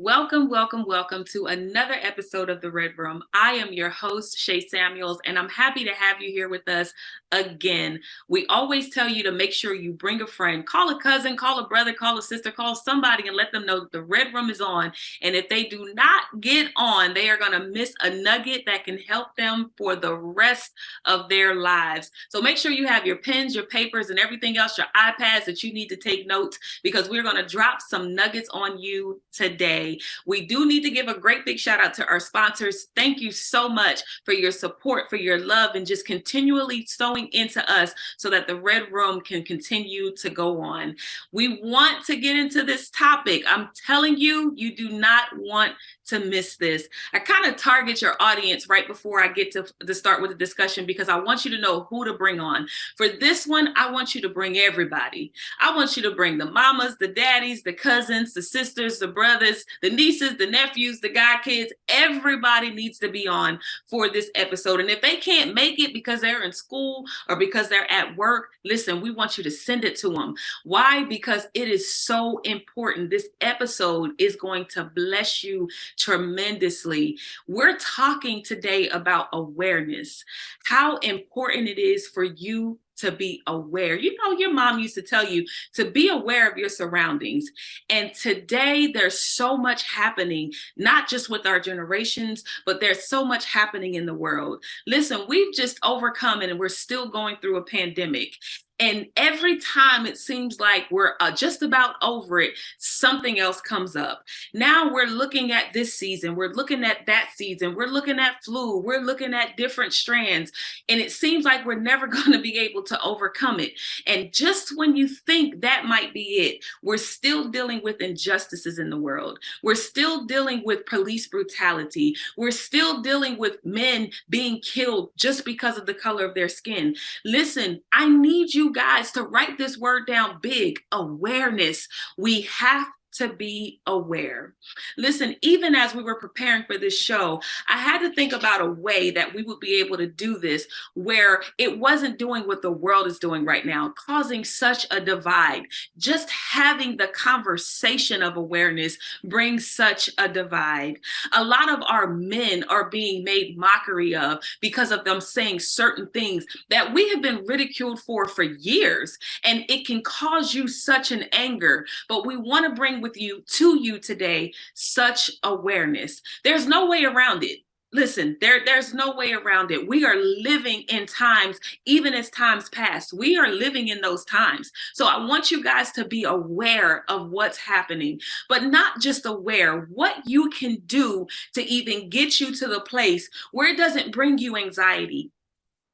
Welcome, welcome, welcome to another episode of The Red Room. I am your host, SHAY Samuels, and I'm happy to have you here with us again. We always tell you to make sure you bring a friend, call a cousin, call a brother, call a sister, call somebody and let them know that The Red Room is on. And if they do not get on, they are going to miss a nugget that can help them for the rest of their lives. So make sure you have your pens, your papers, and everything else, your iPads that you need to take notes, because we're going to drop some nuggets on you today. We do need to give a great big shout out to our sponsors. Thank you so much for your support, for your love, and just continually sewing into us so that the Red Room can continue to go on. We want to get into this topic. I'm telling you, you do not want to miss this. I kind of target your audience right before I get to start with the discussion, because I want you to know who to bring on. For this one, I want you to bring everybody. I want you to bring the mamas, the daddies, the cousins, the sisters, the brothers, the nieces, the nephews, the godkids. Everybody needs to be on for this episode. And if they can't make it because they're in school or because they're at work, listen, we want you to send it to them. Why? Because it is so important. This episode is going to bless you tremendously. We're talking today about awareness, how important it is for you to be aware. You know, your mom used to tell you to be aware of your surroundings. And today there's so much happening, not just with our generations, but there's so much happening in the world. Listen, we've just overcome it and we're still going through a pandemic. And every time it seems like we're just about over it, something else comes up. Now we're looking at this season, we're looking at that season, we're looking at flu, we're looking at different strands, and it seems like we're never going to be able to overcome it. And just when you think that might be it, we're still dealing with injustices in the world. We're still dealing with police brutality. We're still dealing with men being killed just because of the color of their skin. Listen, I need you guys to write this word down big: awareness. We have to be aware. Listen, even as we were preparing for this show, I had to think about a way that we would be able to do this where it wasn't doing what the world is doing right now, causing such a divide. Just having the conversation of awareness brings such a divide. A lot of our men are being made mockery of because of them saying certain things that we have been ridiculed for years, and it can cause you such an anger. But we want to bring to you today such awareness. There's no way around it. Listen, there's no way around it. We are living in times, even as times past, we are living in those times. So I want you guys to be aware of what's happening, but not just aware, what you can do to even get you to the place where it doesn't bring you anxiety,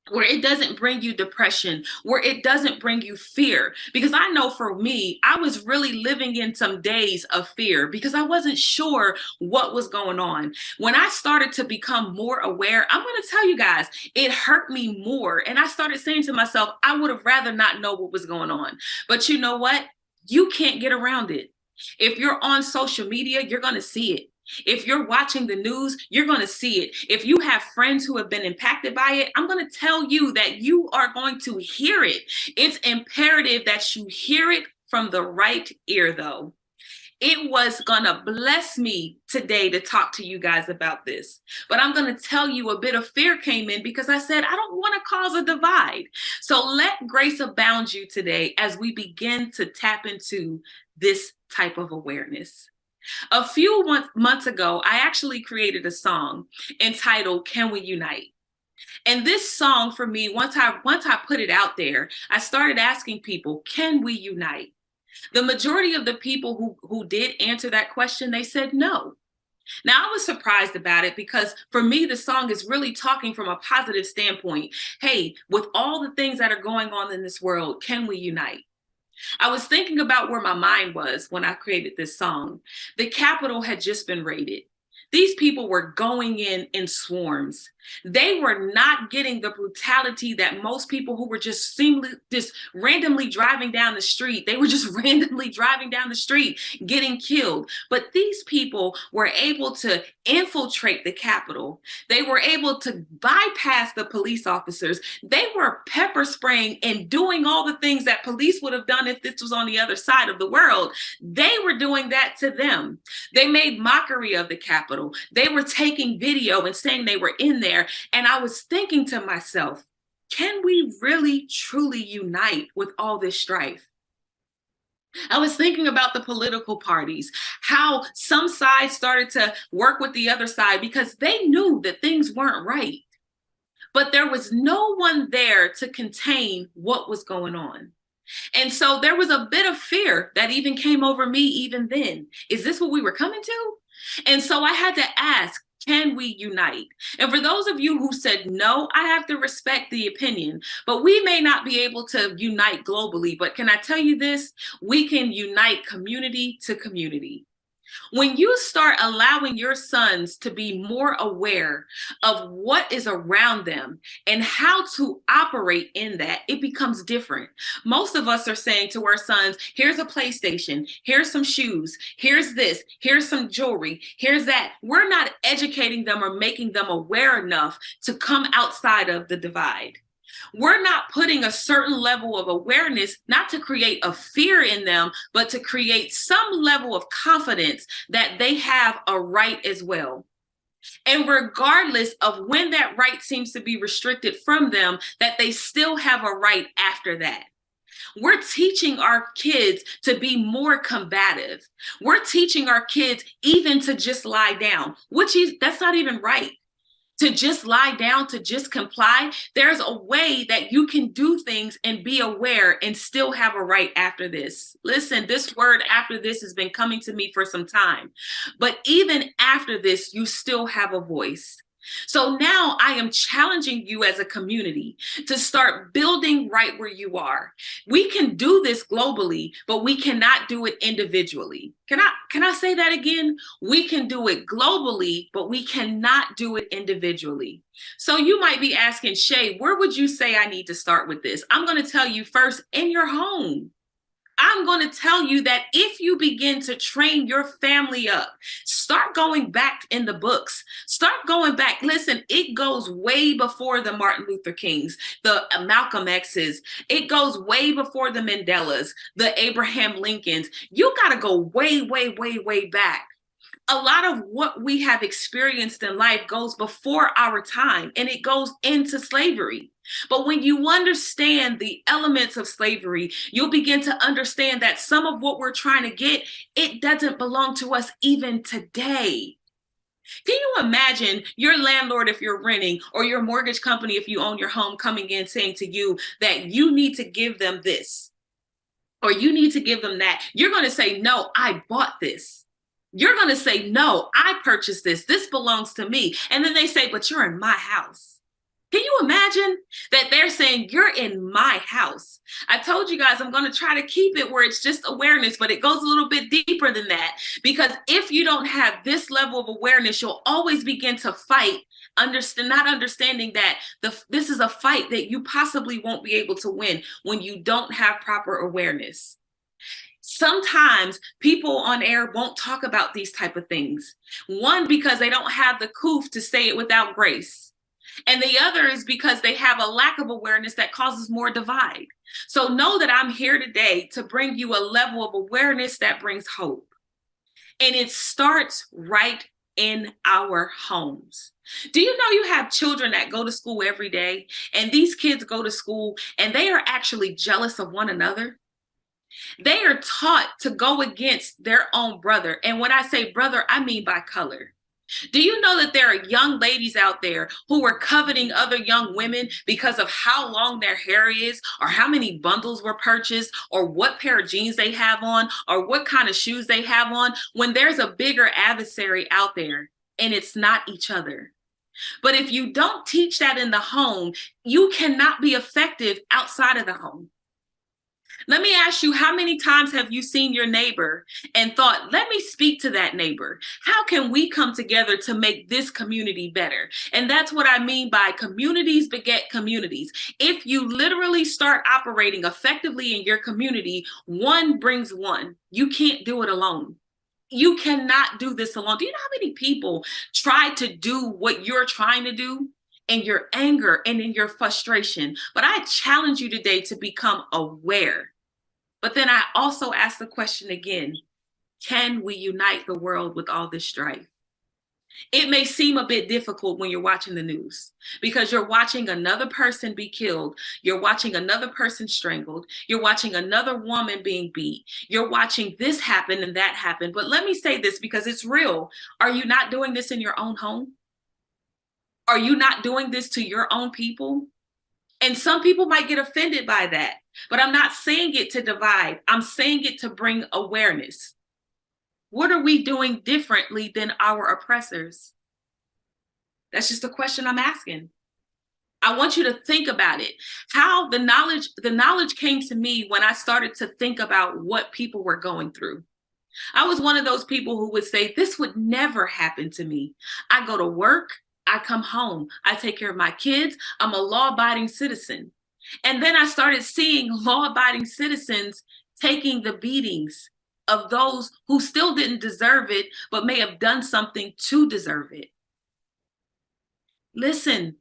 where it doesn't bring you depression, where it doesn't bring you fear. Because I know for me, I was really living in some days of fear because I wasn't sure what was going on. When I started to become more aware, I'm going to tell you guys, it hurt me more. And I started saying to myself, I would have rather not know what was going on. But you know what? You can't get around it. If you're on social media, you're going to see it. If you're watching the news, you're going to see it. If you have friends who have been impacted by it, I'm going to tell you that you are going to hear it. It's imperative that you hear it from the right ear, though. It was going to bless me today to talk to you guys about this. But I'm going to tell you, a bit of fear came in because I said, I don't want to cause a divide. So let grace abound you today as we begin to tap into this type of awareness. A few months ago, I actually created a song entitled "Can We Unite?" And this song, for me, once I put it out there, I started asking people, can we unite? The majority of the people who did answer that question, they said no. Now, I was surprised about it because for me, the song is really talking from a positive standpoint. Hey, with all the things that are going on in this world, can we unite? I was thinking about where my mind was when I created this song. The Capitol had just been raided. These people were going in swarms. They were not getting the brutality that most people who were just seemingly just randomly driving down the street, they were just randomly driving down the street getting killed. But these people were able to infiltrate the Capitol. They were able to bypass the police officers. They were pepper spraying and doing all the things that police would have done if this was on the other side of the world. They were doing that to them. They made mockery of the Capitol. They were taking video and saying they were in there. And I was thinking to myself, can we really truly unite with all this strife? I was thinking about the political parties, how some sides started to work with the other side because they knew that things weren't right. But there was no one there to contain what was going on. And so there was a bit of fear that even came over me even then. Is this what we were coming to? And so I had to ask, can we unite? And for those of you who said no, I have to respect the opinion, but we may not be able to unite globally. But can I tell you this? We can unite community to community. When you start allowing your sons to be more aware of what is around them and how to operate in that, it becomes different. Most of us are saying to our sons, here's a PlayStation, here's some shoes, here's this, here's some jewelry, here's that. We're not educating them or making them aware enough to come outside of the divide. We're not putting a certain level of awareness, not to create a fear in them, but to create some level of confidence that they have a right as well. And regardless of when that right seems to be restricted from them, that they still have a right after that. We're teaching our kids to be more combative. We're teaching our kids even to just lie down, that's not even right. To just lie down, to just comply. There's a way that you can do things and be aware and still have a right after this. Listen, this word after this has been coming to me for some time. But even after this, you still have a voice. So now I am challenging you as a community to start building right where you are. We can do this globally, but we cannot do it individually. Can I say that again? We can do it globally, but we cannot do it individually. So you might be asking, Shay, where would you say I need to start with this? I'm going to tell you first, in your home. I'm going to tell you that if you begin to train your family up, start going back in the books, start going back. Listen, it goes way before the Martin Luther Kings, the Malcolm X's. It goes way before the Mandelas, the Abraham Lincolns. You got to go way, way, way, way back. A lot of what we have experienced in life goes before our time, and it goes into slavery. But when you understand the elements of slavery, you'll begin to understand that some of what we're trying to get, it doesn't belong to us even today. Can you imagine your landlord, if you're renting, or your mortgage company, if you own your home, coming in saying to you that you need to give them this, or you need to give them that? You're going to say, no, I bought this. You're going to say, no, I purchased this. This belongs to me. And then they say, but you're in my house. Can you imagine that they're saying, you're in my house? I told you guys, I'm going to try to keep it where it's just awareness, but it goes a little bit deeper than that. Because if you don't have this level of awareness, you'll always begin to fight, not understanding that this is a fight that you possibly won't be able to win when you don't have proper awareness. Sometimes people on air won't talk about these type of things. One, because they don't have the coof to say it without grace. And the other is because they have a lack of awareness that causes more divide. So know that I'm here today to bring you a level of awareness that brings hope. And it starts right in our homes. Do you know you have children that go to school every day, and these kids go to school and they are actually jealous of one another? They are taught to go against their own brother. And when I say brother, I mean by color. Do you know that there are young ladies out there who are coveting other young women because of how long their hair is, or how many bundles were purchased, or what pair of jeans they have on, or what kind of shoes they have on, when there's a bigger adversary out there, and it's not each other? But if you don't teach that in the home, you cannot be effective outside of the home. Let me ask you, how many times have you seen your neighbor and thought, let me speak to that neighbor? How can we come together to make this community better? And that's what I mean by communities beget communities. If you literally start operating effectively in your community, one brings one. You can't do it alone. You cannot do this alone. Do you know how many people try to do what you're trying to do in your anger and in your frustration? But I challenge you today to become aware. But then I also ask the question again, can we unite the world with all this strife? It may seem a bit difficult when you're watching the news because you're watching another person be killed. You're watching another person strangled. You're watching another woman being beat. You're watching this happen and that happen. But let me say this because it's real. Are you not doing this in your own home? Are you not doing this to your own people? And some people might get offended by that, but I'm not saying it to divide. I'm saying it to bring awareness. What are we doing differently than our oppressors? That's just a question I'm asking. I want you to think about it. How the knowledge came to me when I started to think about what people were going through. I was one of those people who would say, this would never happen to me. I go to work, I come home, I take care of my kids, I'm a law-abiding citizen. And then I started seeing law-abiding citizens taking the beatings of those who still didn't deserve it, but may have done something to deserve it. Listen,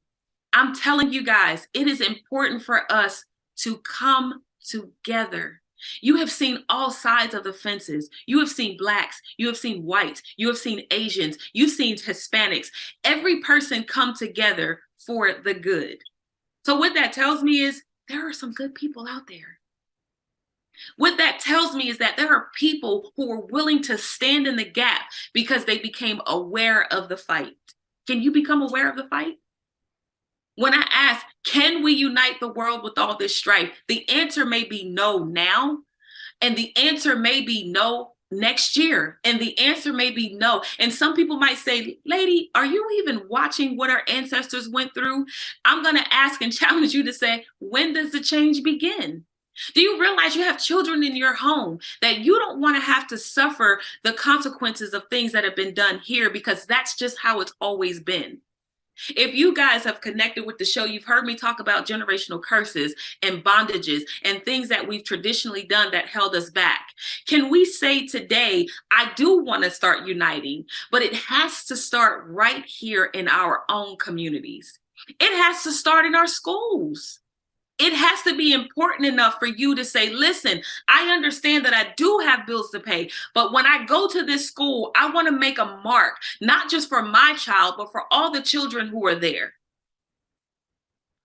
I'm telling you guys, it is important for us to come together. You have seen all sides of the fences. You have seen Blacks, you have seen whites, you have seen Asians, you've seen Hispanics. Every person come together for the good. So what that tells me is there are some good people out there. What that tells me is that there are people who are willing to stand in the gap because they became aware of the fight. Can you become aware of the fight? When I ask, can we unite the world with all this strife? The answer may be no now, and the answer may be no next year, and the answer may be no. And some people might say, lady, are you even watching what our ancestors went through? I'm going to ask and challenge you to say, when does the change begin? Do you realize you have children in your home that you don't want to have to suffer the consequences of things that have been done here because that's just how it's always been? If you guys have connected with the show, you've heard me talk about generational curses and bondages and things that we've traditionally done that held us back. Can we say today, I do want to start uniting, but it has to start right here in our own communities. It has to start in our schools. It has to be important enough for you to say, listen, I understand that I do have bills to pay, but when I go to this school, I want to make a mark, not just for my child, but for all the children who are there.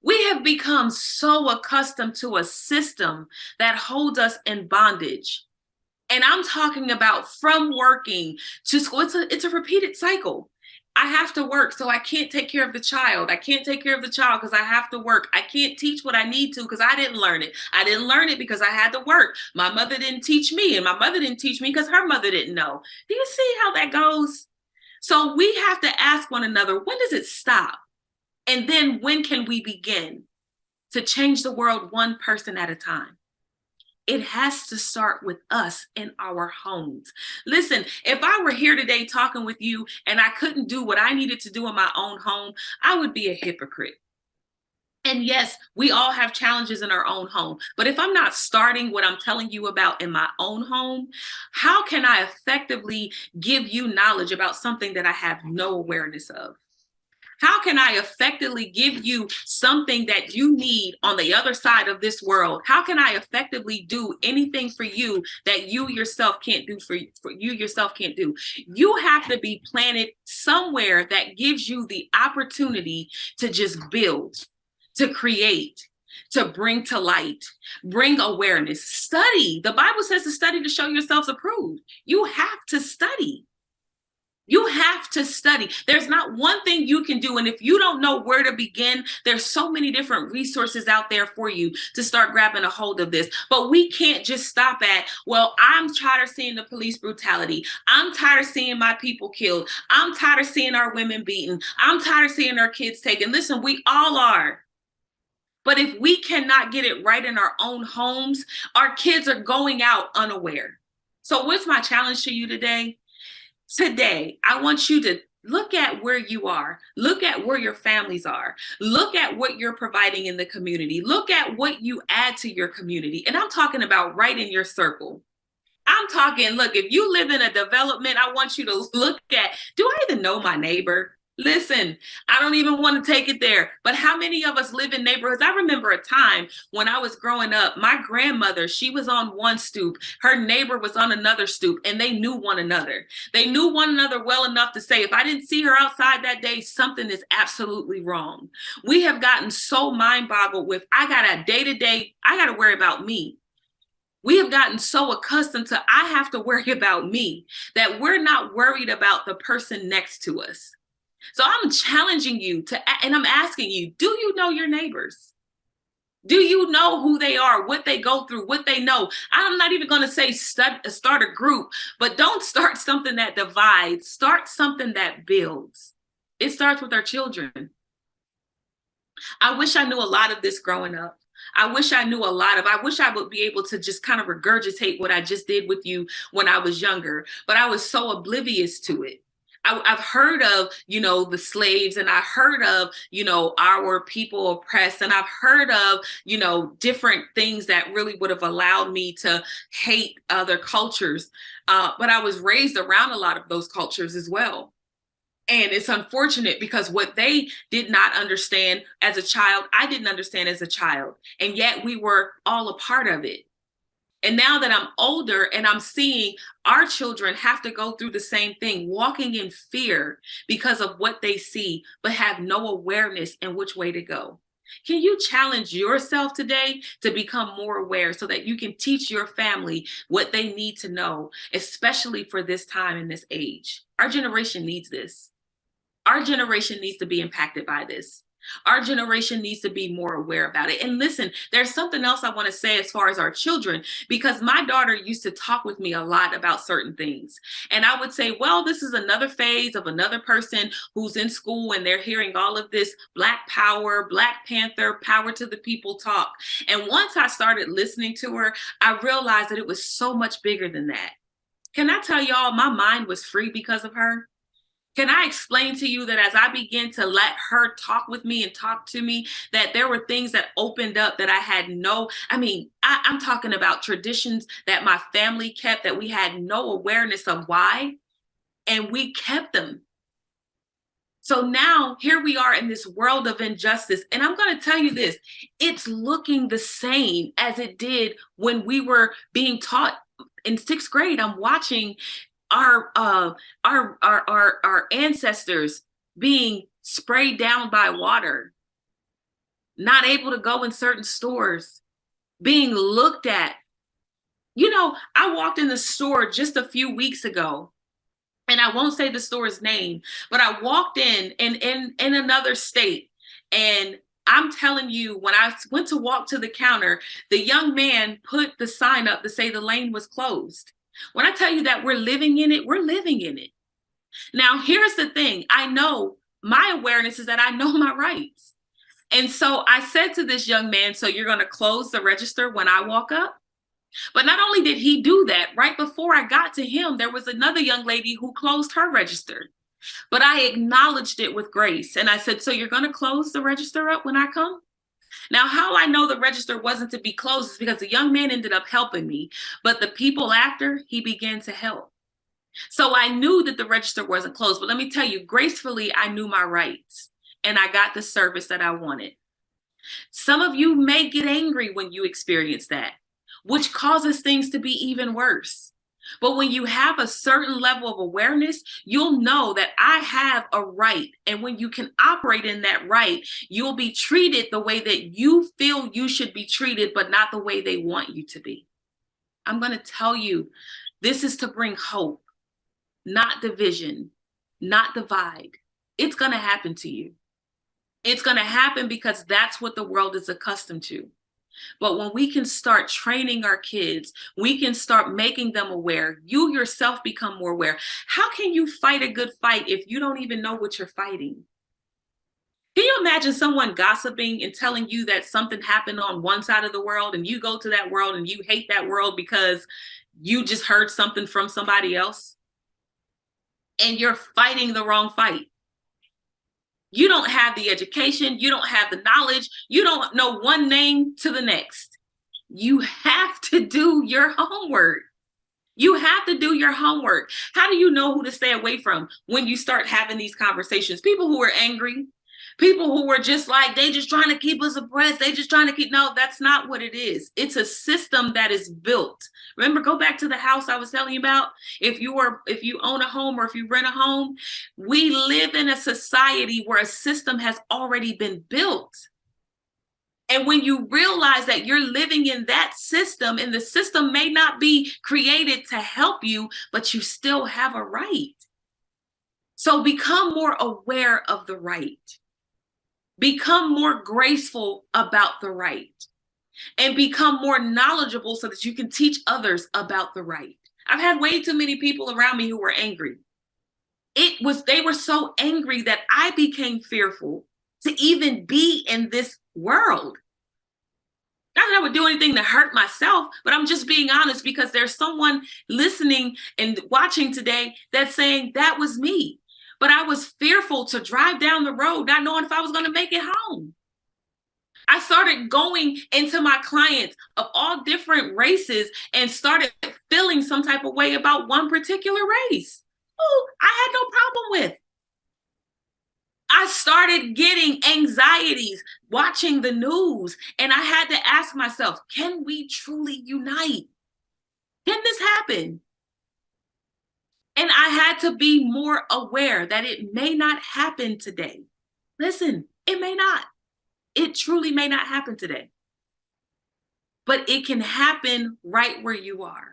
We have become so accustomed to a system that holds us in bondage. And I'm talking about from working to school. It's a repeated cycle. I have to work, so I can't take care of the child. I can't take care of the child because I have to work. I can't teach what I need to because I didn't learn it. I didn't learn it because I had to work. My mother didn't teach me, and my mother didn't teach me because her mother didn't know. Do you see how that goes? So we have to ask one another, when does it stop? And then when can we begin to change the world one person at a time? It has to start with us in our homes. Listen, if I were here today talking with you and I couldn't do what I needed to do in my own home, I would be a hypocrite. And yes, we all have challenges in our own home. But if I'm not starting what I'm telling you about in my own home, how can I effectively give you knowledge about something that I have no awareness of? How can I effectively give you something that you need on the other side of this world? How can I effectively do anything for you that you yourself can't do for you yourself can't do? You have to be planted somewhere that gives you the opportunity to just build, to create, to bring to light, bring awareness, study. The Bible says to study to show yourselves approved. You have to study. You have to study. There's not one thing you can do. And if you don't know where to begin, there's so many different resources out there for you to start grabbing a hold of this. But we can't just stop at, well, I'm tired of seeing the police brutality. I'm tired of seeing my people killed. I'm tired of seeing our women beaten. I'm tired of seeing our kids taken. Listen, we all are. But if we cannot get it right in our own homes, our kids are going out unaware. So what's my challenge to you today? Today, I want you to look at where you are. Look at where your families are. Look at what you're providing in the community. Look at what you add to your community. And I'm talking about right in your circle. I'm talking, look, if you live in a development, I want you to look at, do I even know my neighbor? Listen, I don't even want to take it there. But how many of us live in neighborhoods? I remember a time when I was growing up, my grandmother, she was on one stoop, her neighbor was on another stoop, and they knew one another. They knew one another well enough to say, if I didn't see her outside that day, something is absolutely wrong. We have gotten so mind boggled with, I got a day to day, I got to worry about me. We have gotten so accustomed to, I have to worry about me, that we're not worried about the person next to us. So I'm challenging you to, and I'm asking you, do you know your neighbors? Do you know who they are, what they go through, what they know? I'm not even going to say start a group, but don't start something that divides. Start something that builds. It starts with our children. I wish I knew a lot of this growing up. I wish I would be able to just kind of regurgitate what I just did with you when I was younger, but I was so oblivious to it. I've heard of, the slaves, and I heard of, our people oppressed, and I've heard of, different things that really would have allowed me to hate other cultures. But I was raised around a lot of those cultures as well. And it's unfortunate because what they did not understand as a child, I didn't understand as a child. And yet we were all a part of it. And now that I'm older and I'm seeing our children have to go through the same thing, walking in fear because of what they see, but have no awareness in which way to go. Can you challenge yourself today to become more aware so that you can teach your family what they need to know, especially for this time and this age? Our generation needs this. Our generation needs to be impacted by this. Our generation needs to be more aware about it. And listen, there's something else I want to say as far as our children, because my daughter used to talk with me a lot about certain things. And I would say, well, this is another phase of another person who's in school and they're hearing all of this Black Power, Black Panther, power to the people talk. And once I started listening to her, I realized that it was so much bigger than that. Can I tell y'all, my mind was free because of her? Can I explain to you that as I began to let her talk with me and talk to me, that there were things that opened up that I had I'm talking about traditions that my family kept that we had no awareness of why, and we kept them. So now here we are in this world of injustice. And I'm going to tell you this, it's looking the same as it did when we were being taught in sixth grade. I'm watching our ancestors being sprayed down by water, not able to go in certain stores, being looked at. I walked in the store just a few weeks ago, and I won't say the store's name, but I walked in another state, and I'm telling you, when I went to walk to the counter, the young man put the sign up to say the lane was closed. When I tell you that we're living in it, we're living in it. Now, here's the thing. I know my awareness is that I know my rights. And so I said to this young man, so you're going to close the register when I walk up? But not only did he do that, right before I got to him, there was another young lady who closed her register. But I acknowledged it with grace. And I said, so you're going to close the register up when I come? Now, how I know the register wasn't to be closed is because the young man ended up helping me, but the people after, he began to help. So I knew that the register wasn't closed, but let me tell you, gracefully, I knew my rights and I got the service that I wanted. Some of you may get angry when you experience that, which causes things to be even worse. But when you have a certain level of awareness, you'll know that I have a right. And when you can operate in that right, you'll be treated the way that you feel you should be treated, but not the way they want you to be. I'm going to tell you, this is to bring hope, not division, not divide. It's going to happen to you. It's going to happen because that's what the world is accustomed to. But when we can start training our kids, we can start making them aware. You yourself become more aware. How can you fight a good fight if you don't even know what you're fighting? Can you imagine someone gossiping and telling you that something happened on one side of the world and you go to that world and you hate that world because you just heard something from somebody else and you're fighting the wrong fight? You don't have the education, you don't have the knowledge, you don't know one name to the next. You have to do your homework. You have to do your homework. How do you know who to stay away from when you start having these conversations? People who are angry, people who are just like, they just trying to keep us oppressed. They just trying to keep, no, that's not what it is. It's a system that is built. Remember, go back to the house I was telling you about. If you own a home or if you rent a home, we live in a society where a system has already been built. And when you realize that you're living in that system and the system may not be created to help you, but you still have a right. So become more aware of the right. Become more graceful about the right. And become more knowledgeable so that you can teach others about the right. I've had way too many people around me who were angry. They were so angry that I became fearful to even be in this world. Not that I would do anything to hurt myself, but I'm just being honest because there's someone listening and watching today that's saying that was me. But I was fearful to drive down the road, not knowing if I was going to make it home. I started going into my clients of all different races and started feeling some type of way about one particular race. Oh, I had no problem with. I started getting anxieties watching the news, and I had to ask myself, can we truly unite? Can this happen? And I had to be more aware that it may not happen today. Listen, it may not. It truly may not happen today. But it can happen right where you are.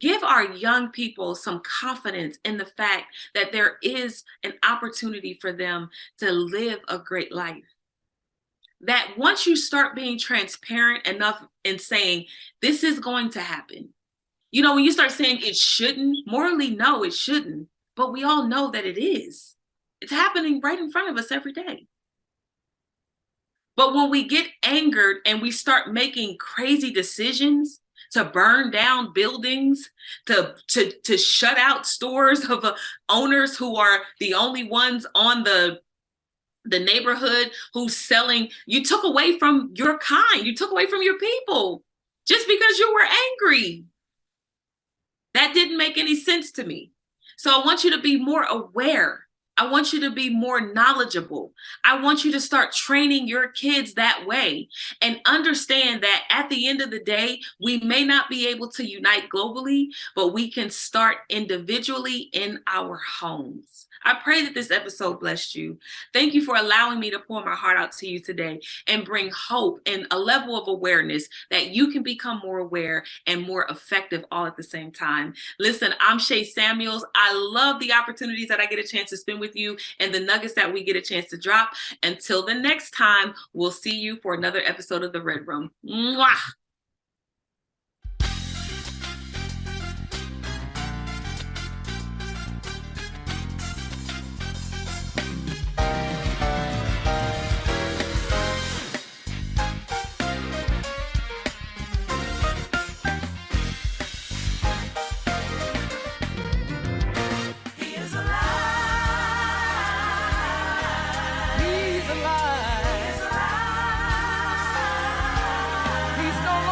Give our young people some confidence in the fact that there is an opportunity for them to live a great life. That once you start being transparent enough in saying, this is going to happen. You know, when you start saying it shouldn't, morally, no, it shouldn't. But we all know that it is. It's happening right in front of us every day. But when we get angered and we start making crazy decisions, to burn down buildings, to shut out stores of owners who are the only ones on the neighborhood who's selling. You took away from your kind. You took away from your people just because you were angry. That didn't make any sense to me. So I want you to be more aware. I want you to be more knowledgeable. I want you to start training your kids that way and understand that at the end of the day, we may not be able to unite globally, but we can start individually in our homes. I pray that this episode blessed you. Thank you for allowing me to pour my heart out to you today and bring hope and a level of awareness that you can become more aware and more effective all at the same time. Listen, I'm Shay Samuels. I love the opportunities that I get a chance to spend with you and the nuggets that we get a chance to drop. Until the next time, we'll see you for another episode of The Red Room. Mwah! He's no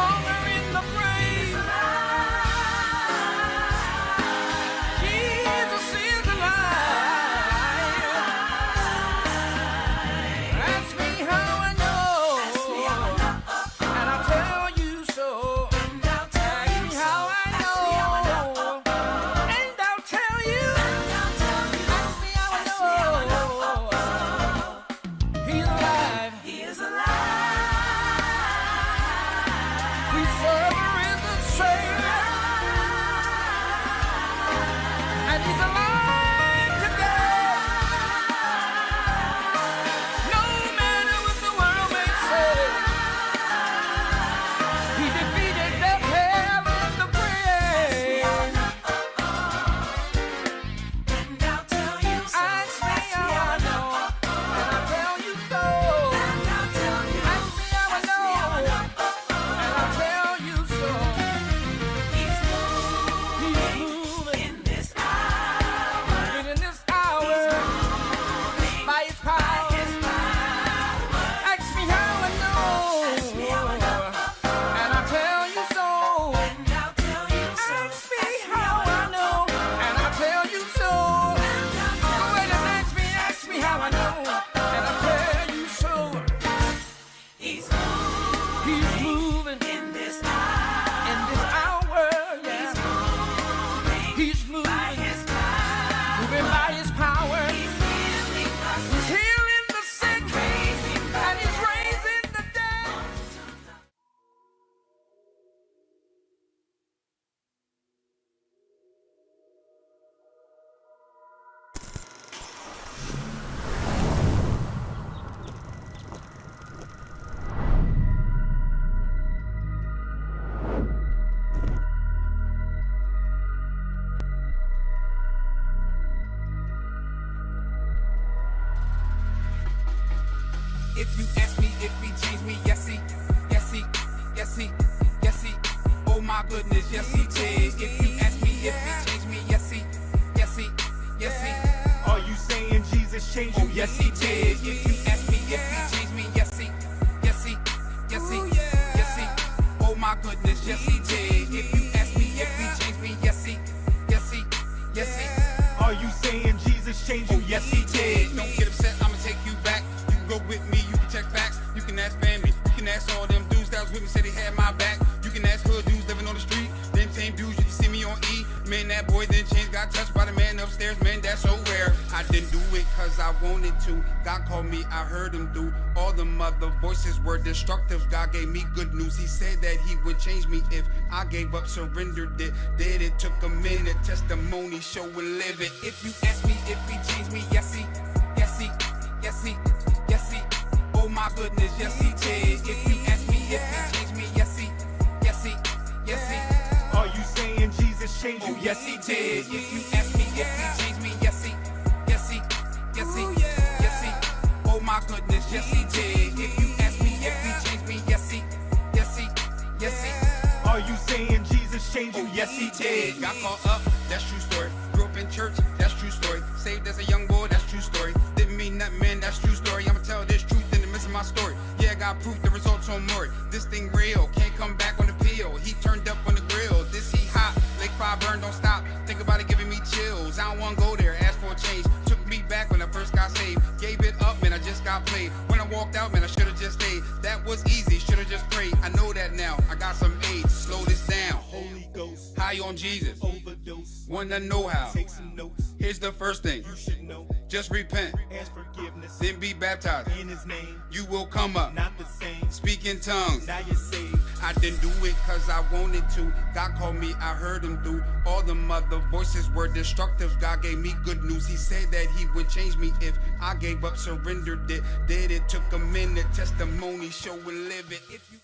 my goodness, yes he did. If you ask me if he changed me, yes he, yes he, yes he. Are you saying Jesus changed you? Oh yes he did. If you ask me if he changed me, yes he, yes he, yes he, yes he. Oh my goodness, yes he did. If you ask me if he changed me, yes he, yes he, yes he. Are you saying Jesus changed you? Oh yes he did. Don't get upset, I'ma take you back. You can go with me, you can check facts. You can ask family, you can ask all them dudes that was with me, said they had my back. You can ask hood dudes living on the street. Them same dudes you can see me on E. Man, that boy then changed, got touched by the man upstairs. Man, that's so rare. I didn't do it cause I wanted to. God called me, I heard him do. All them other voices were destructive. God gave me good news. He said that he would change me if I gave up, surrendered it. Did it took a minute, testimony, show and live it. If you ask me if he changed me, yes he, yes he, yes he, yes he. Oh my goodness, yes he did. If you ask me if he changed me, yes he, yes he, yes he. Are you saying Jesus changed you? Oh yes he did. If you ask me if he changed me, yes he, yes he, yes he, yes he. Oh my goodness, yes he did. If you ask me if he changed me, yes he, yes he, yes he. Are you saying Jesus changed you? Oh yes he did. Got caught up, that's true story. Grew up in church, that's true story. Saved as a young boy, that's true story. Didn't mean nothing, man, that's true story. I'ma tell this truth in the midst of my story. Yeah, I got proof, the results on more. This thing real, can't come back on the peel. He turned up on the grill, this he hot. Lake fire burn, don't stop. Think about it, giving me chills. I don't wanna go there, ask for a change. Took me back when I first got saved. Gave it up, man, I just got played. When I walked out, man, I should've just stayed. That was easy, should've just prayed. I know that now, I got some age, slow this down. Holy Ghost, High on Jesus, overdose. wanna know how. Take some notes, Here's the first thing, you should know. just repent, Ask forgiveness then be baptized. in his name. You will come up, Not the same, speak in tongues. now you're saved. I didn't do it cause I wanted to. God called me, I heard him do. All them other voices were destructive. God gave me good news. He said that he would change me if I gave up, surrendered it. Did it took a minute, testimony, show and live it. If you